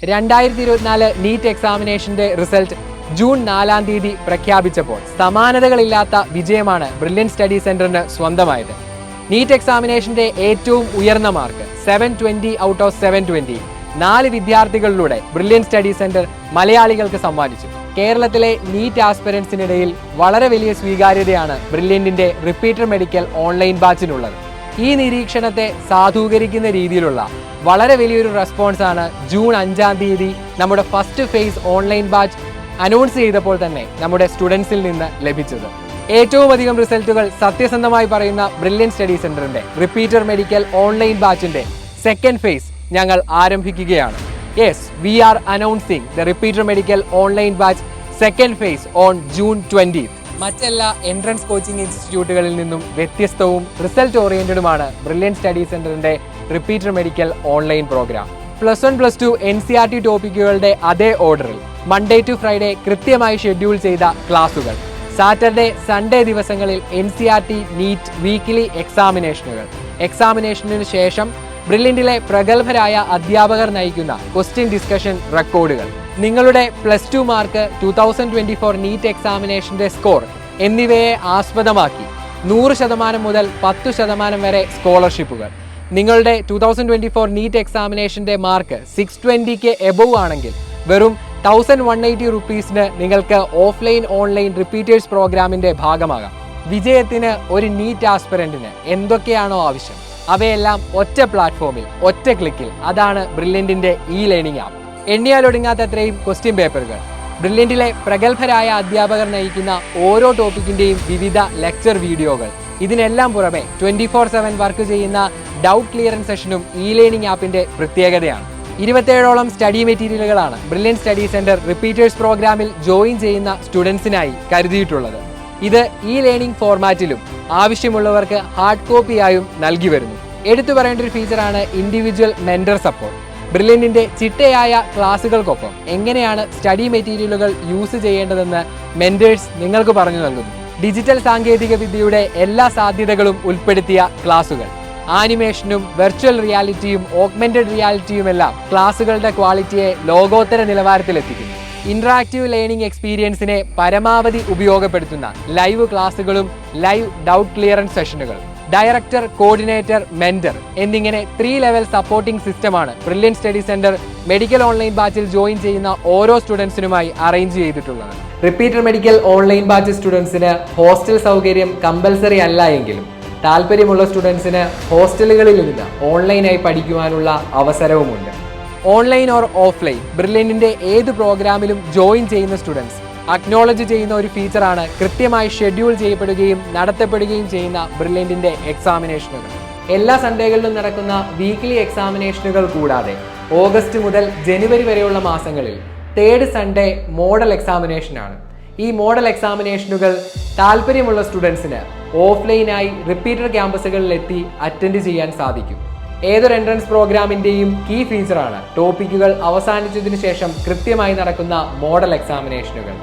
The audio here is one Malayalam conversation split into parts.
2024 നീറ്റ് എക്സാമിനേഷന്റെ റിസൾട്ട് ജൂൺ 4-ാം തീയതി പ്രഖ്യാപിച്ചപ്പോൾ സമാനതകളില്ലാത്ത വിജയമാണ് ബ്രില്യൻറ്റ് സ്റ്റഡി സെന്ററിന് സ്വന്തമായത്. നീറ്റ് എക്സാമിനേഷന്റെ ഏറ്റവും ഉയർന്ന മാർക്ക് 720 ഔട്ട് ഓഫ് 720 4 വിദ്യാർത്ഥികളിലൂടെ ബ്രില്യൻറ്റ് സ്റ്റഡി സെന്റർ മലയാളികൾക്ക് സമ്മാനിച്ചു. കേരളത്തിലെ നീറ്റ് ആസ്പിരൻസിനിടയിൽ വളരെ വലിയ സ്വീകാര്യതയാണ് ബ്രില്യൻറ്റിന്റെ റിപ്പീറ്റർ മെഡിക്കൽ ഓൺലൈൻ ബാച്ചിനുള്ളത്. ഈ നിരീക്ഷണത്തെ സാധൂകരിക്കുന്ന രീതിയിലുള്ള വളരെ വലിയൊരു റെസ്പോൺസാണ് ജൂൺ 5-ാം തീയതി നമ്മുടെ first phase online batch announce ചെയ്തപ്പോൾ തന്നെ നമ്മുടെ സ്റ്റുഡൻസിൽ നിന്ന് ലഭിച്ചത്. ഏറ്റവും അധികം റിസൾട്ടുകൾ സത്യസന്ധമായി പറയുന്ന ബ്രില്യൻറ്റ് സ്റ്റഡി സെന്ററിന്റെ റിപ്പീറ്റർ മെഡിക്കൽ ഓൺലൈൻ ബാച്ചിന്റെ സെക്കൻഡ് ഫേസ് ഞങ്ങൾ ആരംഭിക്കുകയാണ്. Yes, we are announcing the repeater medical online batch second phase on June 20th. മറ്റെല്ലാ എൻട്രൻസ് കോച്ചിങ് ഇൻസ്റ്റിറ്റ്യൂട്ടുകളിൽ നിന്നും വ്യത്യസ്തവും റിസൾട്ട് ഓറിയന്റഡുമാണ് ബ്രില്യൻറ്റ് സ്റ്റഡി സെന്ററിന്റെ repeater medical online programme. +1 +2 NCERT ടോപ്പിക്കുകളുടെ അതേ ഓർഡറിൽ മൺഡേ ടു ഫ്രൈഡേ കൃത്യമായി ഷെഡ്യൂൾ ചെയ്ത ക്ലാസുകൾ, സാറ്റർഡേ സൺഡേ ദിവസങ്ങളിൽ NCERT നീറ്റ് വീക്കിലി എക്സാമിനേഷനു ശേഷം ബ്രില്യൻറ്റിലെ പ്രഗത്ഭരായ അധ്യാപകർ നയിക്കുന്ന ക്വസ്റ്റ്യൻ ഡിസ്കഷൻ റെക്കോർഡുകൾ, നിങ്ങളുടെ +2 മാർക്ക്, 2024 നീറ്റ് എക്സാമിനേഷന്റെ സ്കോർ എന്നിവയെ ആസ്പദമാക്കി 100% മുതൽ 10% വരെ സ്കോളർഷിപ്പുകൾ, നിങ്ങളുടെ 2024 നീറ്റ് എക്സാമിനേഷന്റെ മാർക്ക് 620 എബവ് ആണെങ്കിൽ വെറും 1180 റുപ്പീസിന് നിങ്ങൾക്ക് ഓഫ്ലൈൻ ഓൺലൈൻ റിപ്പീറ്റേഴ്സ് പ്രോഗ്രാമിന്റെ ഭാഗമാകാം. വിജയത്തിന് ഒരു നീറ്റ് ആസ്പിരന്റിന് എന്തൊക്കെയാണോ ആവശ്യം അവയെല്ലാം ഒറ്റ പ്ലാറ്റ്ഫോമിൽ ഒറ്റ ക്ലിക്കിൽ. അതാണ് ബ്രില്യൻറ്റിന്റെ ലേണിംഗ് ആപ്പ്. എണ്ണിയാലൊടുങ്ങാത്തത്രയും ക്വസ്റ്റ്യൻ പേപ്പറുകൾ, ബ്രില്യൻറ്റിലെ പ്രഗത്ഭരായ അധ്യാപകർ നയിക്കുന്ന ഓരോ ടോപ്പിക്കിന്റെയും വിവിധ ലെക്ചർ വീഡിയോകൾ, ഇതിനെല്ലാം പുറമെ 24/7 വർക്ക് ചെയ്യുന്ന ഡൗട്ട് ക്ലിയറൻസ് സെഷനും ലേണിംഗ് ആപ്പിന്റെ പ്രത്യേകതയാണ്. 27ഓളം സ്റ്റഡി മെറ്റീരിയലുകളാണ് ബ്രില്യൻറ്റ് സ്റ്റഡി സെന്റർ റിപ്പീറ്റേഴ്സ് പ്രോഗ്രാമിൽ ജോയിൻ ചെയ്യുന്ന സ്റ്റുഡൻസിനായി കരുതിയിട്ടുള്ളത്. ഇത് ലേണിംഗ് ഫോർമാറ്റിലും ആവശ്യമുള്ളവർക്ക് ഹാർഡ് കോപ്പിയായും നൽകി വരുന്നു. എടുത്തു പറയേണ്ട ഒരു ഫീച്ചറാണ് ഇൻഡിവിജ്വൽ മെന്റർ സപ്പോർട്ട്. ബ്രില്യൻറ്റിന്റെ ചിട്ടയായ ക്ലാസുകൾക്കൊപ്പം എങ്ങനെയാണ് സ്റ്റഡി മെറ്റീരിയലുകൾ യൂസ് ചെയ്യേണ്ടതെന്ന് മെന്റേഴ്സ് നിങ്ങൾക്ക് പറഞ്ഞു നൽകുന്നു. ഡിജിറ്റൽ സാങ്കേതിക വിദ്യയുടെ എല്ലാ സാധ്യതകളും ഉൾപ്പെടുത്തിയ ക്ലാസുകൾ, ആനിമേഷനും വെർച്വൽ റിയാലിറ്റിയും ഓഗ്മെന്റഡ് റിയാലിറ്റിയുമെല്ലാം ക്ലാസുകളുടെ ക്വാളിറ്റിയെ ലോകോത്തര നിലവാരത്തിലെത്തിക്കുന്നു. ഇന്ററാക്റ്റീവ് ലേണിംഗ് എക്സ്പീരിയൻസിനെ പരമാവധി ഉപയോഗപ്പെടുത്തുന്ന ലൈവ് ക്ലാസുകളും ലൈവ് ഡൗട്ട് ക്ലിയറൻസ് സെഷനുകളും, ഡയറക്ടർ, കോർഡിനേറ്റർ, മെന്റർ എന്നിങ്ങനെ 3 ലെവൽ സപ്പോർട്ടിംഗ് സിസ്റ്റമാണ് brilliant study centre medical online ബാച്ചിൽ ജോയിൻ ചെയ്യുന്ന ഓരോ സ്റ്റുഡൻസിനുമായി അറേഞ്ച് ചെയ്തിട്ടുള്ളത്. റിപ്പീറ്റർ മെഡിക്കൽ ഓൺലൈൻ ബാച്ച് സ്റ്റുഡൻസിന് ഹോസ്റ്റൽ സൗകര്യം കമ്പൽസറി അല്ല എങ്കിലും താല്പര്യമുള്ള സ്റ്റുഡൻസിന് ഹോസ്റ്റലുകളിൽ നിന്ന് ഓൺലൈനായി പഠിക്കുവാനുള്ള അവസരവുമുണ്ട്. ഓൺലൈൻ ഓർ ഓഫ്ലൈൻ ബ്രില്യൻറ്റിന്റെ ഏത് പ്രോഗ്രാമിലും ജോയിൻ ചെയ്യുന്ന സ്റ്റുഡൻസ് അക്നോളജ് ചെയ്യുന്ന ഒരു ഫീച്ചറാണ് കൃത്യമായി ഷെഡ്യൂൾ ചെയ്യപ്പെടുകയും നടത്തപ്പെടുകയും ചെയ്യുന്ന ബ്രില്യൻറ്റിന്റെ എക്സാമിനേഷനുകൾ. എല്ലാ സൺഡേകളിലും നടക്കുന്ന വീക്ക്ലി എക്സാമിനേഷനുകൾ കൂടാതെ ഓഗസ്റ്റ് മുതൽ ജനുവരി വരെയുള്ള മാസങ്ങളിൽ 3rd സൺഡേ മോഡൽ എക്സാമിനേഷനാണ്. ഈ മോഡൽ എക്സാമിനേഷനുകൾ താല്പര്യമുള്ള സ്റ്റുഡൻസിന് ഓഫ്ലൈനായി റിപ്പീറ്റർ ക്യാമ്പസുകളിലെത്തി അറ്റൻഡ് ചെയ്യാൻ സാധിക്കും. ഏതൊരു എൻട്രൻസ് പ്രോഗ്രാമിന്റെയും കീ ഫീച്ചറാണ് ടോപ്പിക്കുകൾ അവസാനിച്ചതിന് ശേഷം കൃത്യമായി നടക്കുന്ന മോഡൽ എക്സാമിനേഷനുകൾ.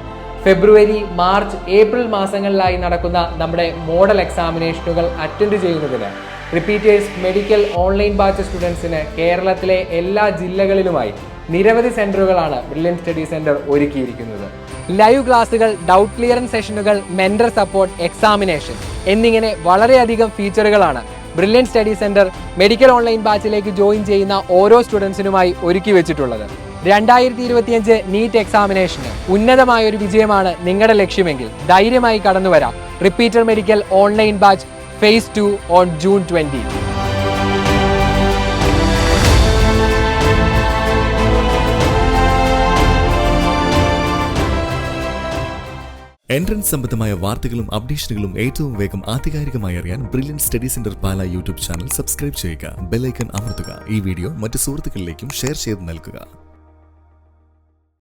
ഫെബ്രുവരി, മാർച്ച്, ഏപ്രിൽ മാസങ്ങളിലായി നടക്കുന്ന നമ്മുടെ മോഡൽ എക്സാമിനേഷനുകൾ അറ്റൻഡ് ചെയ്യുന്നതിന് റിപ്പീറ്റേഴ്സ് മെഡിക്കൽ ഓൺലൈൻ ബാച്ച് സ്റ്റുഡൻസിന് കേരളത്തിലെ എല്ലാ ജില്ലകളിലുമായി നിരവധി സെന്ററുകളാണ് ബ്രില്യൻറ്റ് സ്റ്റഡി സെന്റർ ഒരുക്കിയിരിക്കുന്നത്. ലൈവ് ക്ലാസുകൾ, ഡൗട്ട് ക്ലിയറൻസ് സെഷനുകൾ, മെന്റർ സപ്പോർട്ട്, എക്സാമിനേഷൻ എന്നിങ്ങനെ വളരെയധികം ഫീച്ചറുകളാണ് brilliant study centre medical online ബാച്ചിലേക്ക് ജോയിൻ ചെയ്യുന്ന ഓരോ സ്റ്റുഡൻസിനുമായി ഒരുക്കി വെച്ചിട്ടുള്ളത്. 2025 നീറ്റ് എക്സാമിനേഷന് ഉന്നതമായ ഒരു വിജയമാണ് നിങ്ങളുടെ ലക്ഷ്യമെങ്കിൽ ധൈര്യമായി കടന്നു വരാം. Repeater medical online batch phase 2 on June 20. Entrance സംബന്ധമായ വാർത്തകളും അപ്ഡേഷനുകളും ഏറ്റവും വേഗം ആധികാരികമായി അറിയാൻ brilliant study centre Pala YouTube channel subscribe ചെയ്യുക. ബെൽ ഐക്കൺ അമർത്തുക. ഈ വീഡിയോ മറ്റു സുഹൃത്തുക്കളിലേക്കും ഷെയർ ചെയ്ത് നൽകുക.